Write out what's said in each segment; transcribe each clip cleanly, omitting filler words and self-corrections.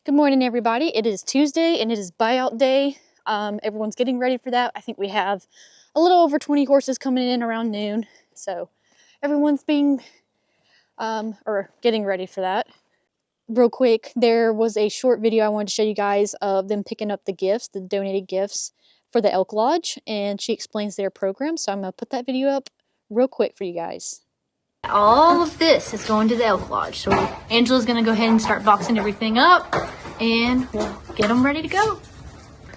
Good morning, everybody. It is Tuesday and it is buyout day. Everyone's getting ready for that. I think we have a little over 20 horses coming in around noon. So everyone's getting ready for that. Real quick, there was a short video I wanted to show you guys of them picking up the gifts, the donated gifts for the Elk Lodge, and she explains their program. So I'm going to put that video up real quick for you guys. All of this is going to the Elk Lodge. So Angela's going to go ahead and start boxing everything up and we'll get them ready to go.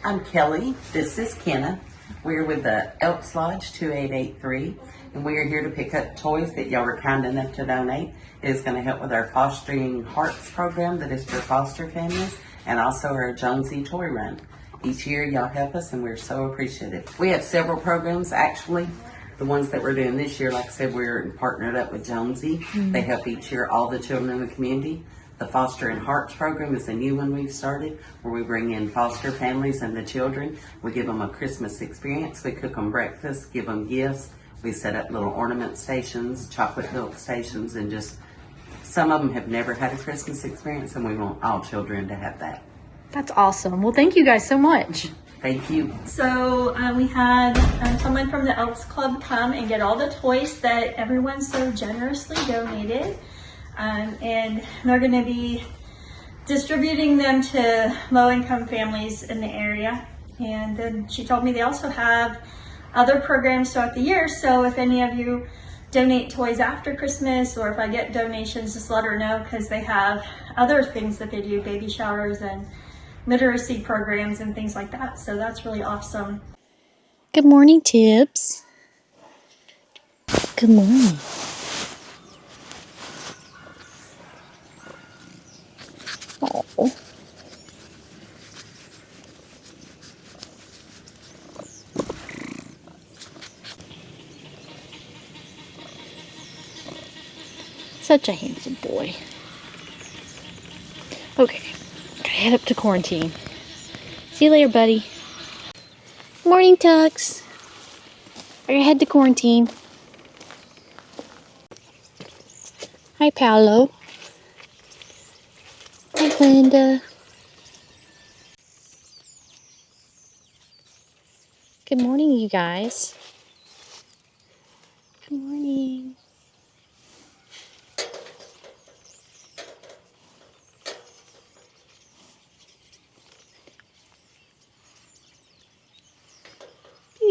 I'm Kelly. This is Kenna. We're with the Elks Lodge 2883 and we are here to pick up toys that y'all were kind enough to donate. It is going to help with our Fostering Hearts program that is for foster families and also our Jonesy Toy Run. Each year y'all help us and we're so appreciative. We have several programs actually. The ones that we're doing this year, like I said, we're partnered up with Jonesy. They help each year all the children in the community. The Fostering Hearts program is a new one we've started where we bring in foster families and the children. We give them a Christmas experience. We cook them breakfast, give them gifts. We set up little ornament stations, chocolate milk stations, and just some of them have never had a Christmas experience and we want all children to have that. That's awesome. Well, thank you guys so much. Thank you. So we had someone from the Elks Club come and get all the toys that everyone so generously donated. And they're going to be distributing them to low-income families in the area. And then she told me they also have other programs throughout the year. So if any of you donate toys after Christmas, or if I get donations, just let her know, because they have other things that they do, baby showers and literacy programs and things like that. So that's really awesome. Good morning, Tibbs. Good morning. Oh. Such a handsome boy. Okay. Head up to quarantine. See you later, buddy. Morning, Tux. Are you head to quarantine? Hi, Paolo. Hi, Glenda. Good morning, you guys. Good morning.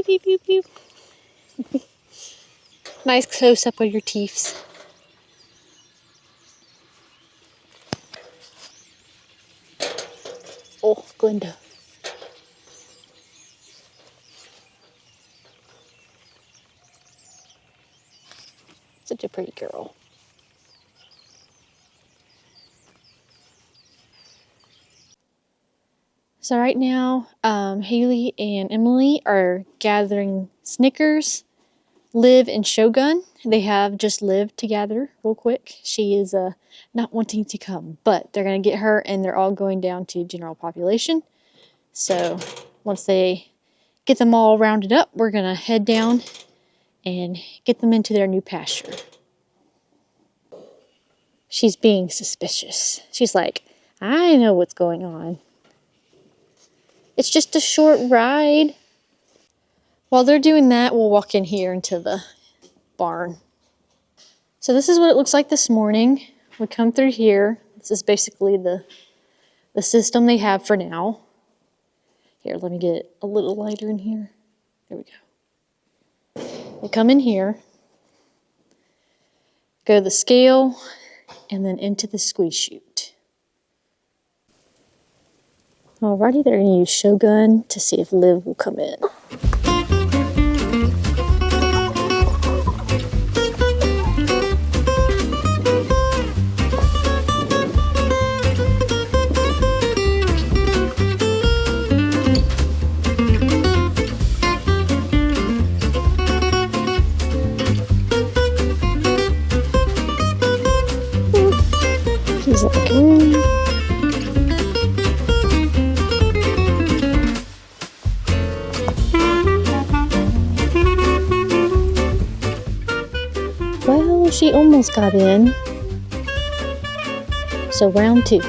Beep, beep, beep, beep. Nice close up of your teeth. Oh, Glenda. Such a pretty girl. So right now, Hailey and Emily are gathering Snickers, Liv, and Shogun. They have just Liv together real quick. She is not wanting to come, but they're going to get her, and they're all going down to general population. So once they get them all rounded up, we're going to head down and get them into their new pasture. She's being suspicious. She's like, I know what's going on. It's just a short ride. While they're doing that, we'll walk in here into the barn. So this is what it looks like this morning. We come through here. This is basically the system they have for now. Here, let me get it a little lighter in here. There we go. They come in here, go to the scale, and then into the squeeze chute. Alrighty, they're going to use Shogun to see if Liv will come in. She's like, she almost got in. So round two.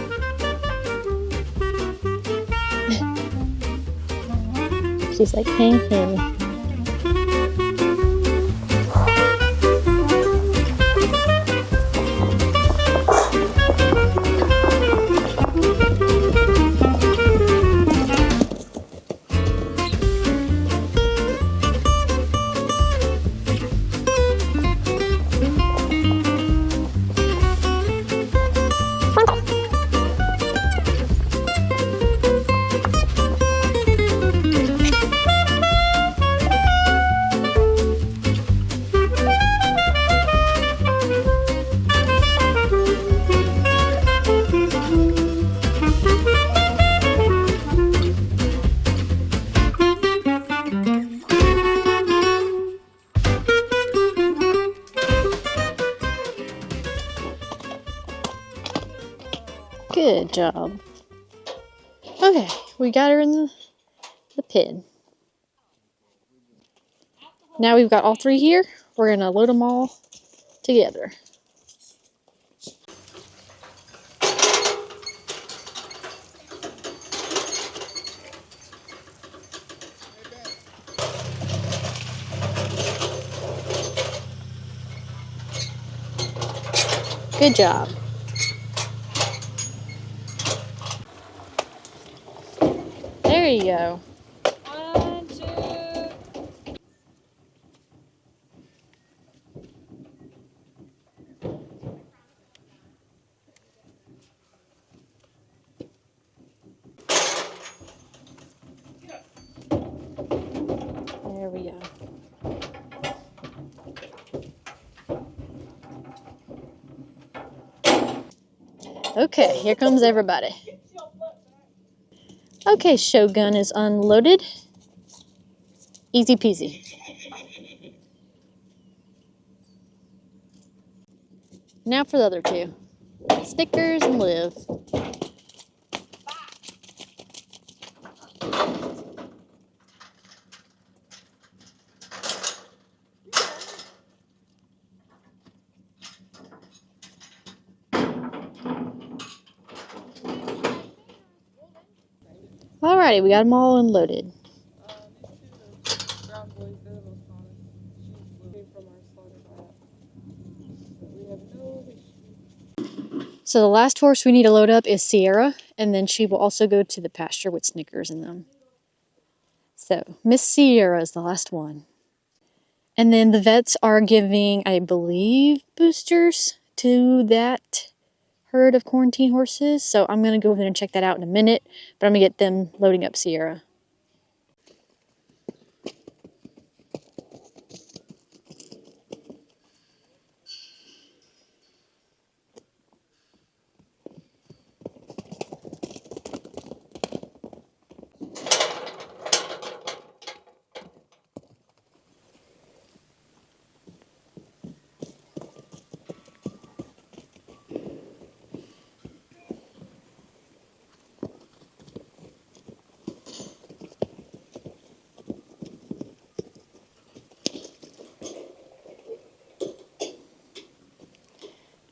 She's like, hey, hey. Good job. Okay, we got her in the pen. Now we've got all three here. We're going to load them all together. Good job. There you go. 1, 2. There we go. Okay, here comes everybody. Okay, Shogun is unloaded. Easy peasy. Now for the other two. Snickers and Liv. Alrighty, we got them all unloaded. Brown boys, they're the most honest. She's came from our slaughter diet. So we have no issue. So the last horse we need to load up is Sierra, and then she will also go to the pasture with Snickers in them. So Miss Sierra is the last one. And then the vets are giving, I believe, boosters to that herd of quarantine horses. So I'm going to go ahead and check that out in a minute, but I'm going to get them loading up Sierra.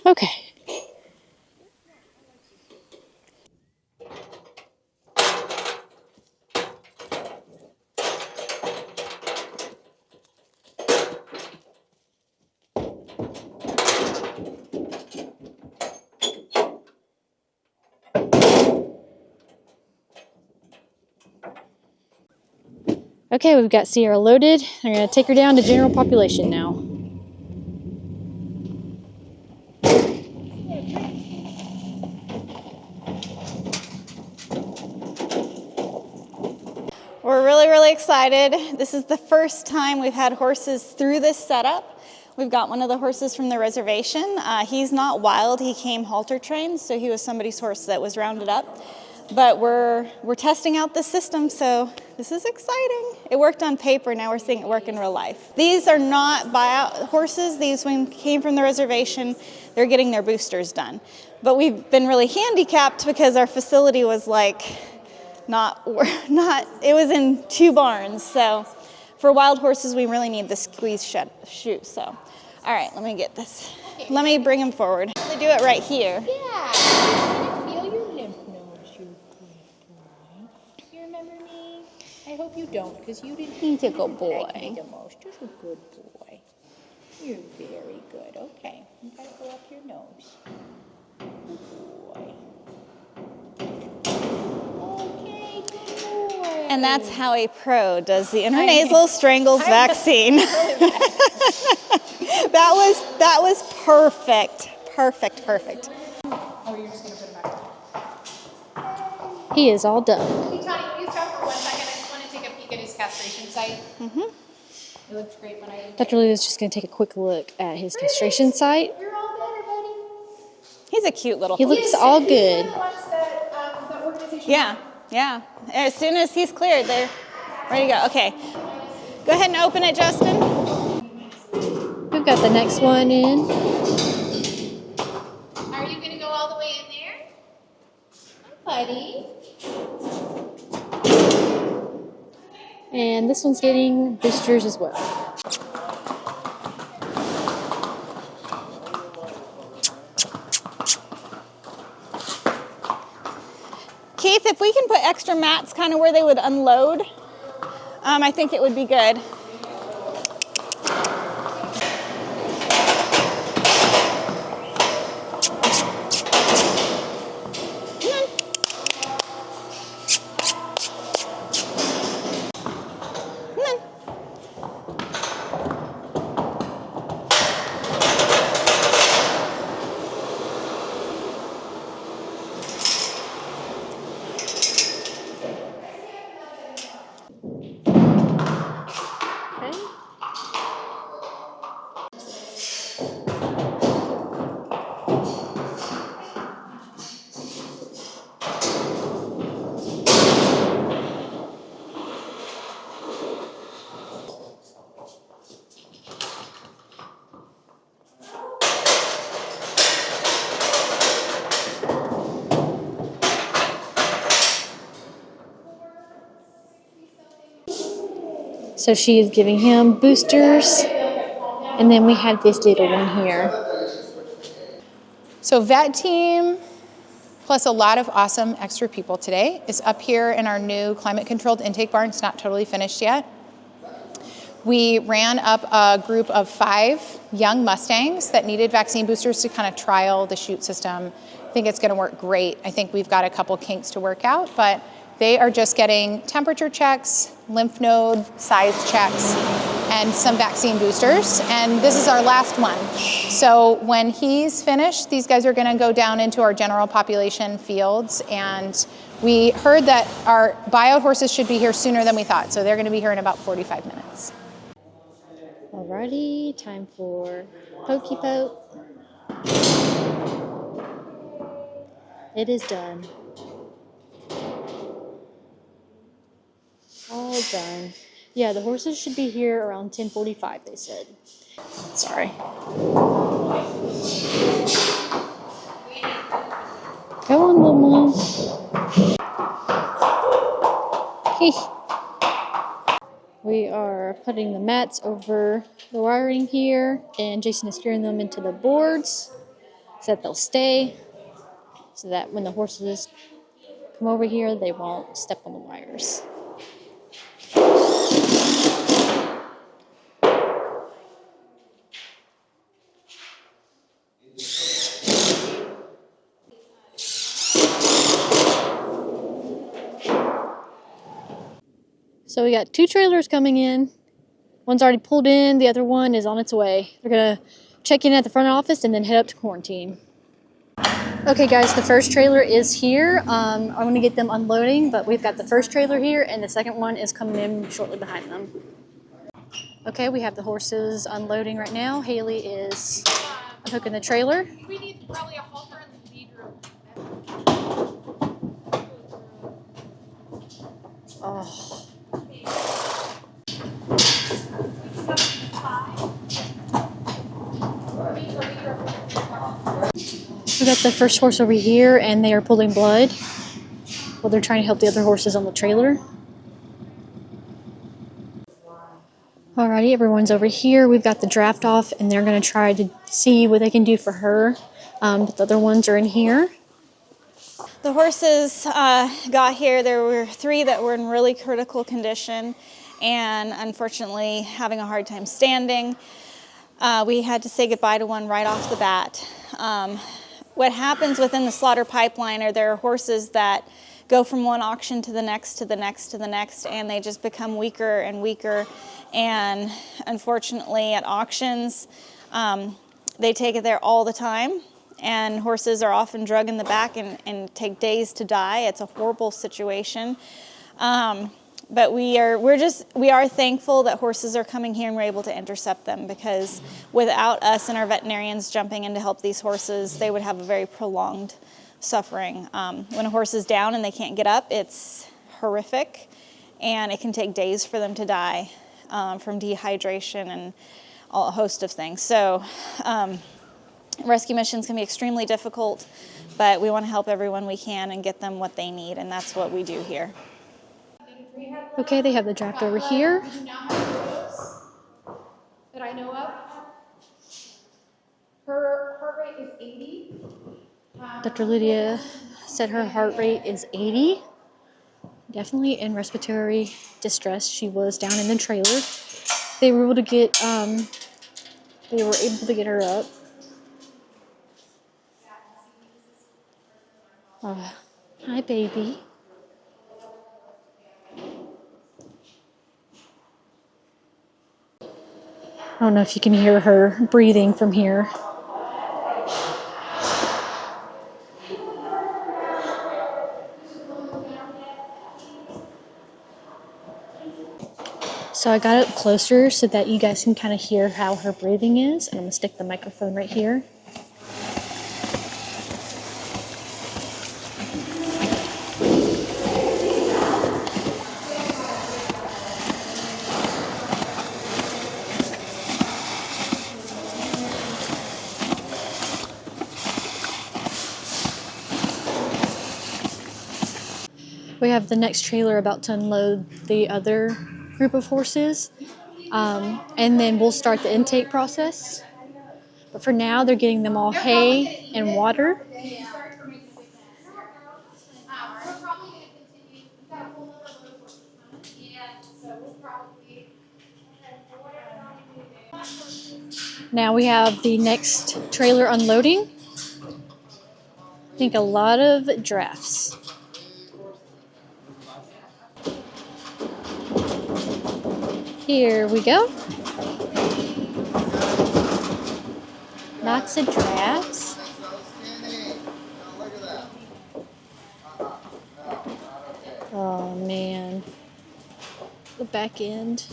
Okay. Okay, we've got Sierra loaded. I'm going to take her down to general population now. We're really excited. This is the first time we've had horses through this setup. We've got one of the horses from the reservation. He's not wild, he came halter trained, so he was somebody's horse that was rounded up. But we're testing out the system, so this is exciting. It worked on paper, now we're seeing it work in real life. These are not buyout horses. These came from the reservation. They're getting their boosters done. But we've been really handicapped because our facility was like, it was in 2 barns. So for wild horses, we really need the squeeze chute. So, all right, let me get this. Let me bring him forward. They do it right here. Yeah. Feel your lymph nodes, you good boy. You remember me? I hope you don't, because you didn't. He's a good boy. Like me the most. You're a good boy. You're very good. Okay, you gotta go up your nose. Good boy. Okay, good boy. And that's how a pro does the intranasal strangles vaccine. that was perfect. Perfect. Oh, you're just gonna put it back. He is all done. Hey, Tony, can you stop for 1 second? I just want to take a peek at his castration site. Mm-hmm. It looks great when I... Dr. Lee is just going to take a quick look at his castration site. You're all better, buddy. He's a cute little He looks all good. He's one of the ones that, the organization... Yeah. As soon as he's cleared, they're ready to go. Okay. Go ahead and open it, Justin. We've got the next one in. Are you going to go all the way in there? Hi, buddy. And this one's getting boosters as well. Keith, if we can put extra mats kind of where they would unload, I think it would be good. So she is giving him boosters. And then we have this little one here. So vet team, plus a lot of awesome extra people today, is up here in our new climate-controlled intake barn. It's not totally finished yet. We ran up a group of 5 young Mustangs that needed vaccine boosters to kind of trial the chute system. I think it's going to work great. I think we've got a couple kinks to work out, but they are just getting temperature checks, lymph node size checks, and some vaccine boosters. And this is our last one. So when he's finished, these guys are going to go down into our general population fields. And we heard that our buyout horses should be here sooner than we thought. So they're going to be here in about 45 minutes. Alrighty, time for pokey poke. It is done. All done. Yeah, the horses should be here around 10:45, they said. Sorry. Go on, little one. We are putting the mats over the wiring here, and Jason is steering them into the boards so that they'll stay, so that when the horses come over here, they won't step on the wires. So we got 2 trailers coming in. One's already pulled in, the other one is on its way. They're gonna check in at the front office and then head up to quarantine. Okay guys, the first trailer is here. I'm gonna get them unloading, but we've got the first trailer here and the second one is coming in shortly behind them. Okay, we have the horses unloading right now. Hailey is unhooking the trailer. We need probably a halter in the lead room. Oh. We got the first horse over here and they are pulling blood while they're trying to help the other horses on the trailer. Alrighty, everyone's over here. We've got the draft off and they're going to try to see what they can do for her. But the other ones are in here. the horses got here, there were 3 that were in really critical condition and unfortunately having a hard time standing. We had to say goodbye to one right off the bat. What happens within the slaughter pipeline are there are horses that go from one auction to the next, to the next, to the next, and they just become weaker and weaker. And unfortunately at auctions, they take it there all the time. And horses are often drugged in the back and take days to die. It's a horrible situation. But we are thankful that horses are coming here and we're able to intercept them, because without us and our veterinarians jumping in to help these horses, they would have a very prolonged suffering. When a horse is down and they can't get up, it's horrific, and it can take days for them to die from dehydration and a host of things. So rescue missions can be extremely difficult, but we want to help everyone we can and get them what they need, and that's what we do here. Okay, they have the draft over here. We do not have those that I know of. Her heart rate is 80. Dr. Lydia said her heart rate is 80. Definitely in respiratory distress. She was down in the trailer. They were able to get her up. Hi, baby. I don't know if you can hear her breathing from here. So I got up closer so that you guys can kind of hear how her breathing is. And I'm going to stick the microphone right here. We have the next trailer about to unload the other group of horses, and then we'll start the intake process. But for now, they're getting them all hay and water. Now we have the next trailer unloading. I think a lot of drafts. Here we go. Lots of drafts. Oh man. The back end.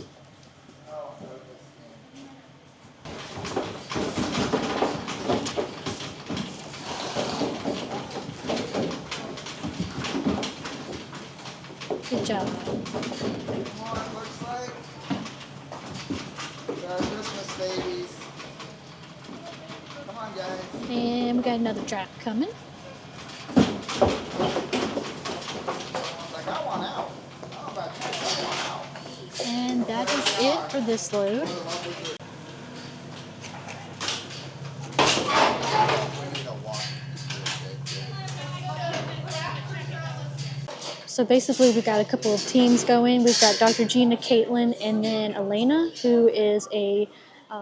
Good job. Babies. Come on, guys. And we got another draft coming. Like, I want out. I don't know about you, I want out. And that is it for this load. So basically we got a couple of teams going. We've got Dr. Gina, Caitlin, and then Elena, who is a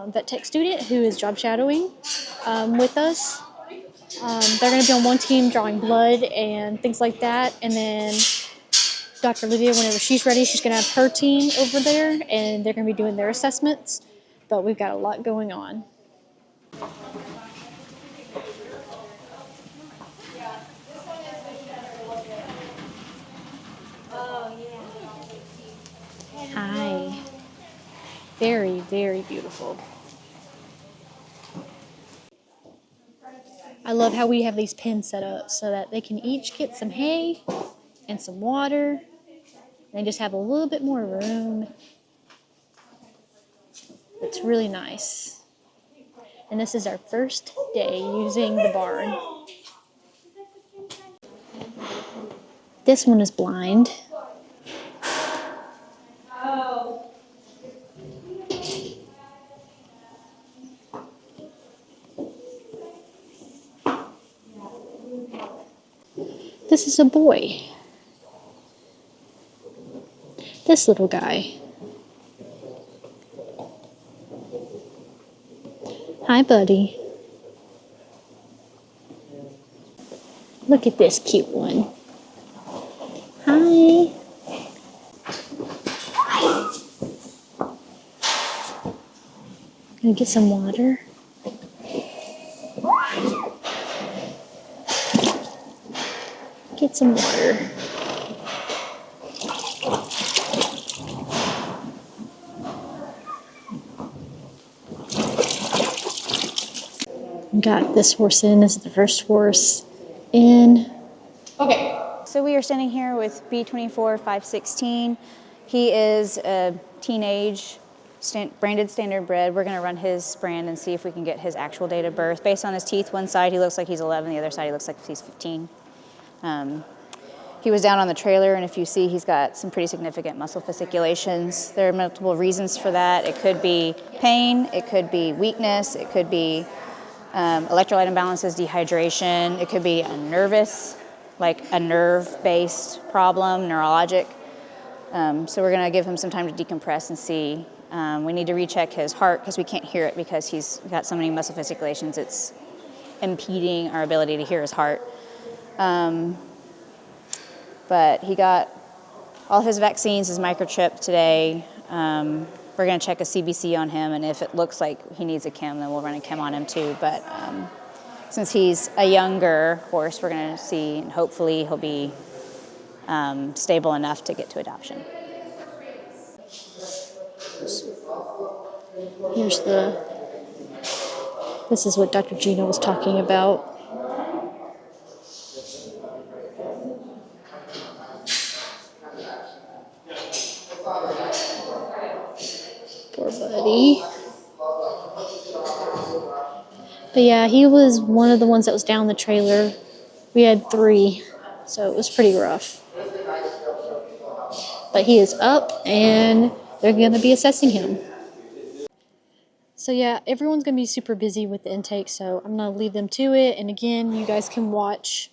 vet tech student who is job shadowing with us. They're going to be on one team drawing blood and things like that. And then Dr. Lydia, whenever she's ready, she's going to have her team over there, and they're going to be doing their assessments. But we've got a lot going on. Hi. Very, very beautiful. I love how we have these pens set up so that they can each get some hay and some water. They just have a little bit more room. It's really nice. And this is our first day using the barn. This one is blind. This is a boy. This little guy. Hi, buddy. Look at this cute one. Hi. Gonna get some water. Get some water. Got this horse in. This is the first horse in. Okay. So we are standing here with B24 516. He is a teenage branded standard bred. We're going to run his brand and see if we can get his actual date of birth. Based on his teeth, one side he looks like he's 11, the other side he looks like he's 15. He was down on the trailer, and if you see, he's got some pretty significant muscle fasciculations. There are multiple reasons for that. It could be pain, it could be weakness, it could be electrolyte imbalances, dehydration. It could be a nerve-based problem, neurologic. So we're going to give him some time to decompress and see. We need to recheck his heart because we can't hear it because he's got so many muscle fasciculations. It's impeding our ability to hear his heart. But he got all his vaccines, his microchip today. We're going to check a CBC on him, and if it looks like he needs a chem, then we'll run a chem on him too. But since he's a younger horse, we're going to see, and hopefully he'll be stable enough to get to adoption. This is what Dr. Gina was talking about. Poor buddy. But yeah, he was one of the ones that was down the trailer. We had 3, so it was pretty rough. But he is up, and they're going to be assessing him. So yeah, everyone's going to be super busy with the intake, so I'm going to leave them to it. And again, you guys can watch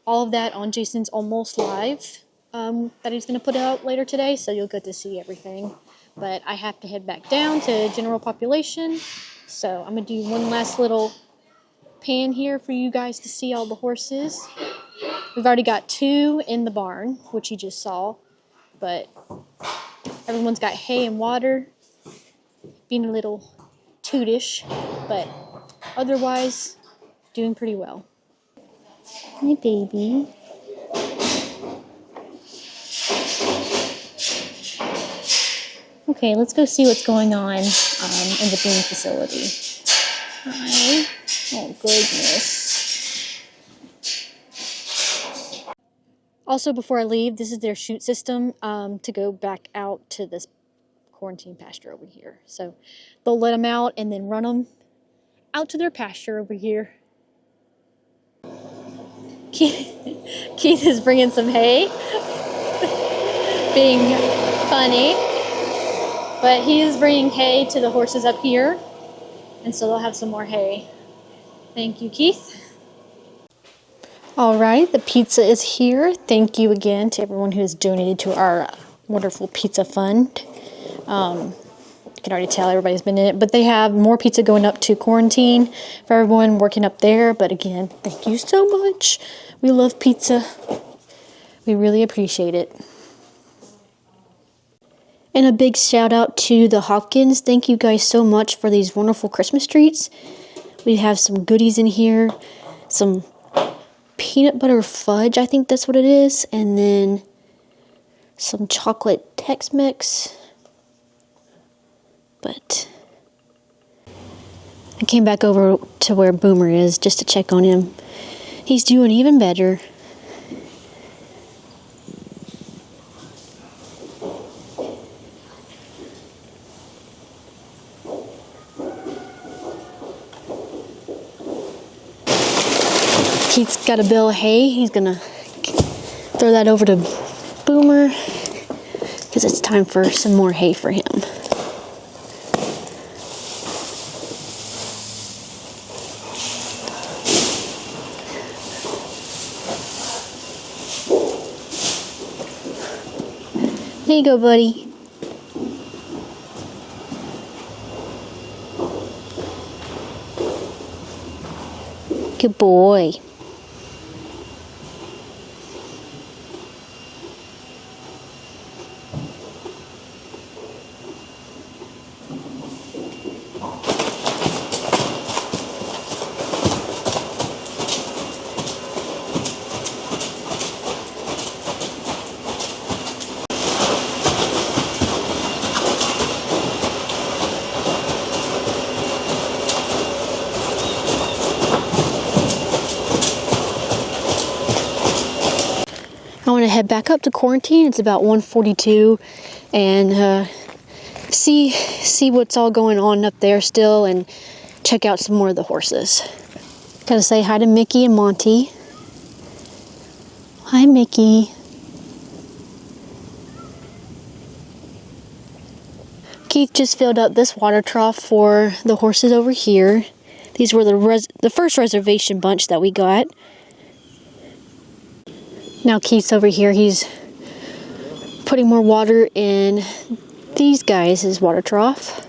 all of that on Jason's Almost Live that he's going to put out later today, so you'll get to see everything. But I have to head back down to general population, so I'm going to do one last little pan here for you guys to see all the horses. We've already got 2 in the barn, which you just saw, but everyone's got hay and water, being a little tootish, but otherwise doing pretty well. Hi, baby. Okay, let's go see what's going on in the breeding facility. Hi. Oh, goodness. Also, before I leave, this is their chute system to go back out to this quarantine pasture over here. So they'll let them out and then run them out to their pasture over here. Keith is bringing some hay, being funny. But he is bringing hay to the horses up here, and so they'll have some more hay. Thank you, Keith. All right, the pizza is here. Thank you again to everyone who has donated to our wonderful pizza fund. You can already tell everybody's been in it, but they have more pizza going up to quarantine for everyone working up there. But again, thank you so much. We love pizza. We really appreciate it. And a big shout out to the Hopkins. Thank you guys so much for these wonderful Christmas treats. We have some goodies in here. Some peanut butter fudge, I think that's what it is. And then some chocolate Tex-Mex. But I came back over to where Boomer is just to check on him. He's doing even better. Keith's got a bale of hay. He's gonna throw that over to Boomer because it's time for some more hay for him. Here you go, buddy. Good boy. I want to head back up to quarantine. It's about 1:42, and see what's all going on up there still, and check out some more of the horses. Gotta say hi to Mickey and Monty. Hi, Mickey. Keith just filled up this water trough for the horses over here. These were the first reservation bunch that we got. Now Keith's over here, he's putting more water in these guys' water trough.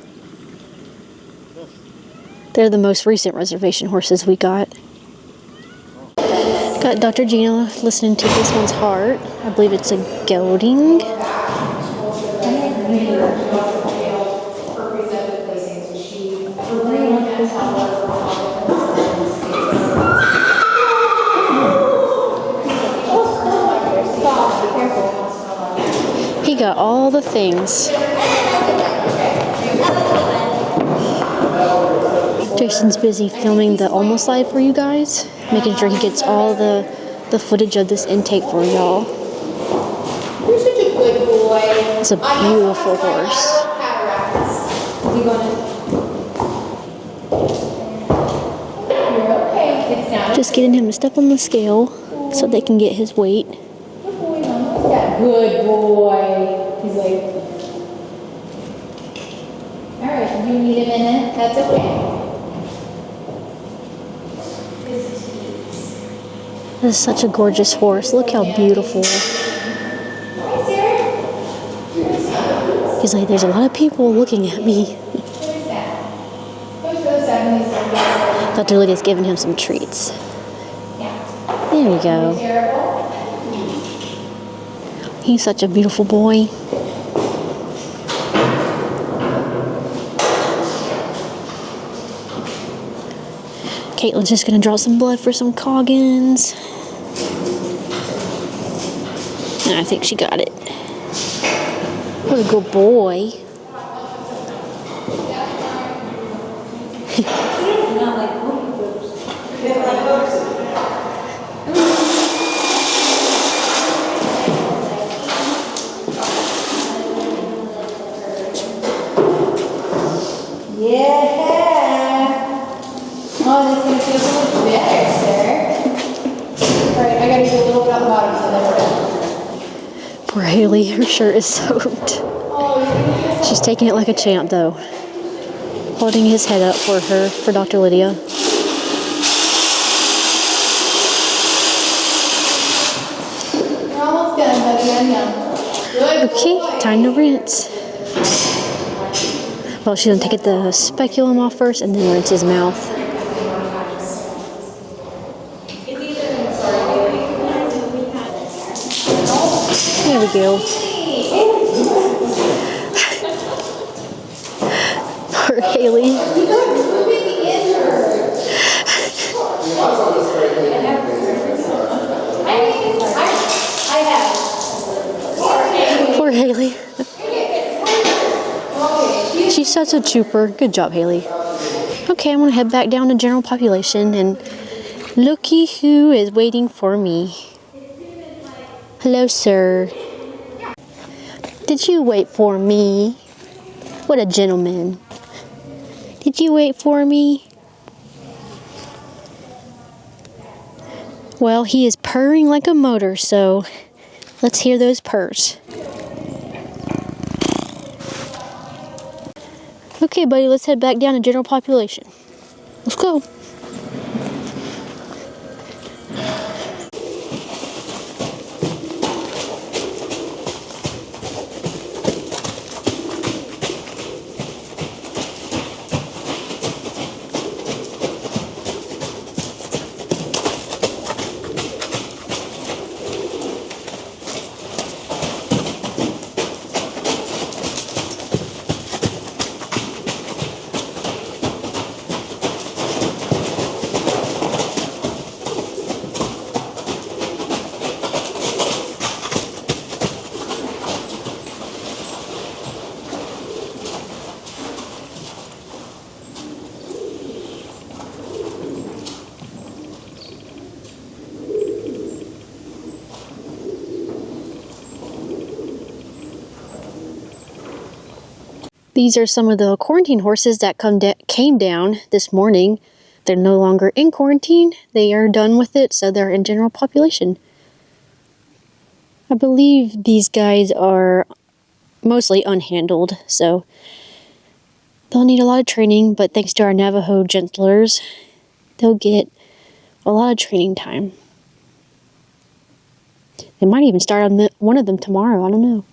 They're the most recent reservation horses we got. Got Dr. Gina listening to this one's heart. I believe it's a gelding. He got all the things. Jason's busy filming the almost live for you guys, making sure he gets all the footage of this intake for y'all. You're such a good boy. It's a beautiful horse. You're okay. It's not. Just getting him to step on the scale so they can get his weight. Good boy. He's like, all right, you need a minute. That's okay. This is such a gorgeous horse. Look how beautiful. Hi, Sarah. He's like, there's a lot of people looking at me. Where's that? Where's those 70s? Dr. Lydia's giving him some treats. Yeah. There we go. Terrible. He's such a beautiful boy. Caitlin's just gonna draw some blood for some Coggins. And I think she got it. What a good boy. Yeah. Oh, this is going to feel so much better, sir. All right, I got to do a little bit on the bottom so then we're done. Poor Hailey, her shirt is soaked. She's taking it like a champ though. Holding his head up for her, for Dr. Lydia. We're almost done, buddy. I'm done. Good Okay, boy. time to rinse. Well, she's gonna take the speculum off first and then rinse his mouth. There we go. Poor Hailey. Poor Hailey. She's such a trooper. Good job, Hailey. Okay, I'm gonna head back down to general population and looky who is waiting for me. Hello, sir. Did you wait for me? What a gentleman. Did you wait for me? Well, he is purring like a motor, so let's hear those purrs. Okay, buddy, let's head back down to general population. Let's go. These are some of the quarantine horses that came down this morning. They're no longer in quarantine. They are done with it, so they're in general population. I believe these guys are mostly unhandled, so they'll need a lot of training, but thanks to our Navajo gentlers, they'll get a lot of training time. They might even start on one of them tomorrow. I don't know.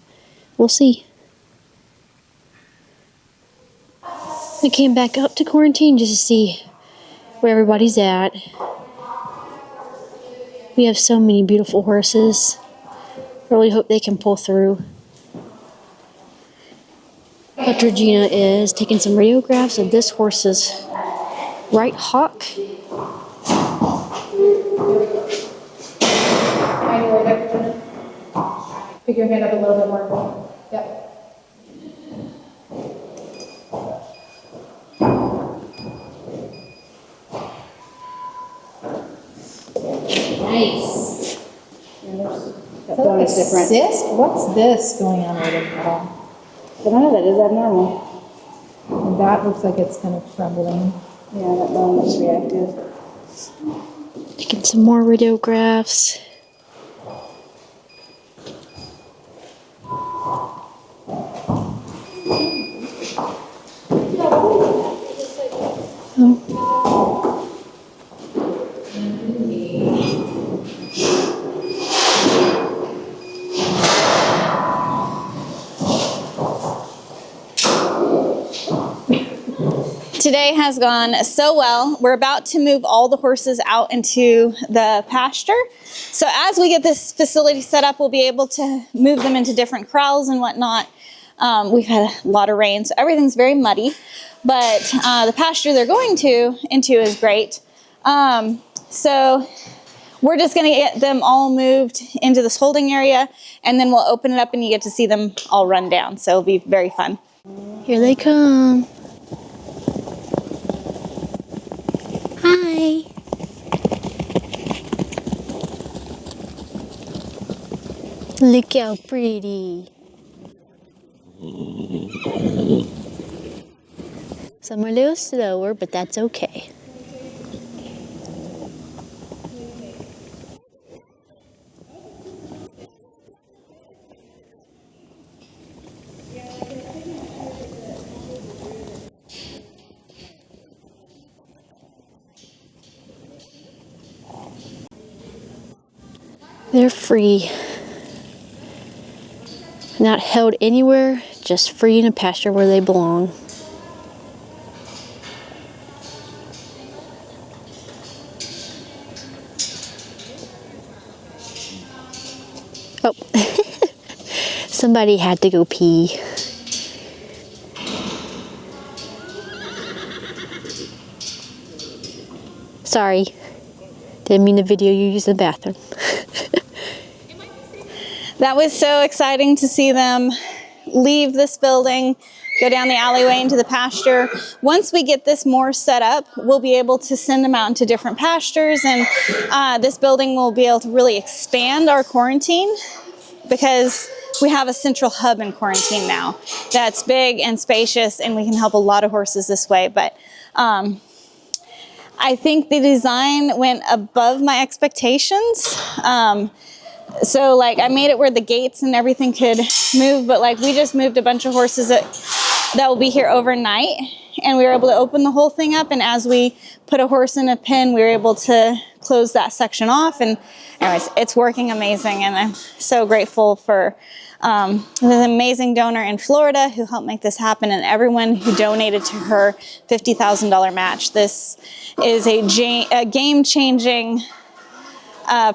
We'll see. I came back up to quarantine just to see where everybody's at. We have so many beautiful horses. Really hope they can pull through. Dr. Gina is taking some radiographs of this horse's right hock. Pick your hand up a little bit more. Yep. Nice. That cyst? What's this going on with it at all? I don't know, that is abnormal. And that looks like it's kind of trembling. Yeah, that bone looks reactive. Taking some more radiographs. Today has gone so well. We're about to move all the horses out into the pasture. So as we get this facility set up, we'll be able to move them into different corrals and whatnot. We've had a lot of rain, so everything's very muddy. But the pasture they're going into is great. So we're just going to get them all moved into this holding area, and then we'll open it up and you get to see them all run down. So it'll be very fun. Here they come. Hi. Look how pretty. Some are a little slower, but that's okay. They're free. Not held anywhere, just free in a pasture where they belong. Oh, somebody had to go pee. Sorry, didn't mean to video you use the bathroom. That was so exciting to see them leave this building, go down the alleyway into the pasture. Once we get this more set up, we'll be able to send them out into different pastures, and this building will be able to really expand our quarantine because we have a central hub in quarantine now that's big and spacious, and we can help a lot of horses this way. But I think the design went above my expectations. So like I made it where the gates and everything could move, but like we just moved a bunch of horses that will be here overnight, and we were able to open the whole thing up, and as we put a horse in a pen, we were able to close that section off. And anyways, it's working amazing, and I'm so grateful for an amazing donor in Florida who helped make this happen, and everyone who donated to her $50,000 match. This is a game-changing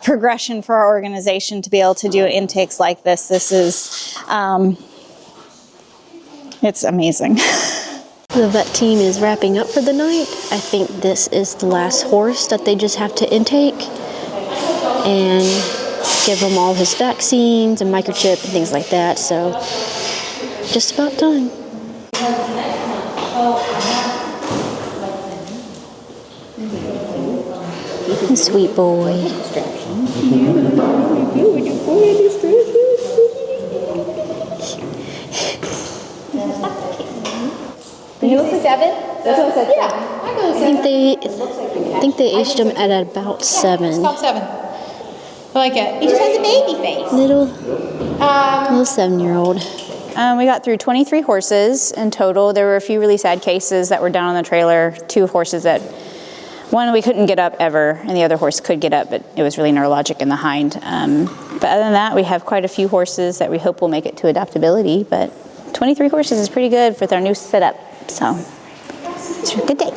progression for our organization to be able to do intakes like this. This is, it's amazing. The vet team is wrapping up for the night. I think this is the last horse that they just have to intake and give him all his vaccines and microchip and things like that. So just about done. Sweet boy. they aged them at about It's 7. called 7. I like it. He just has a baby face. Little 7-year-old. We got through 23 horses in total. There were a few really sad cases that were down on the trailer. 2 horses that, one we couldn't get up ever, and the other horse could get up, but it was really neurologic in the hind. But other than that, we have quite a few horses that we hope will make it to adaptability. But 23 horses is pretty good for our new setup. So it's a good day.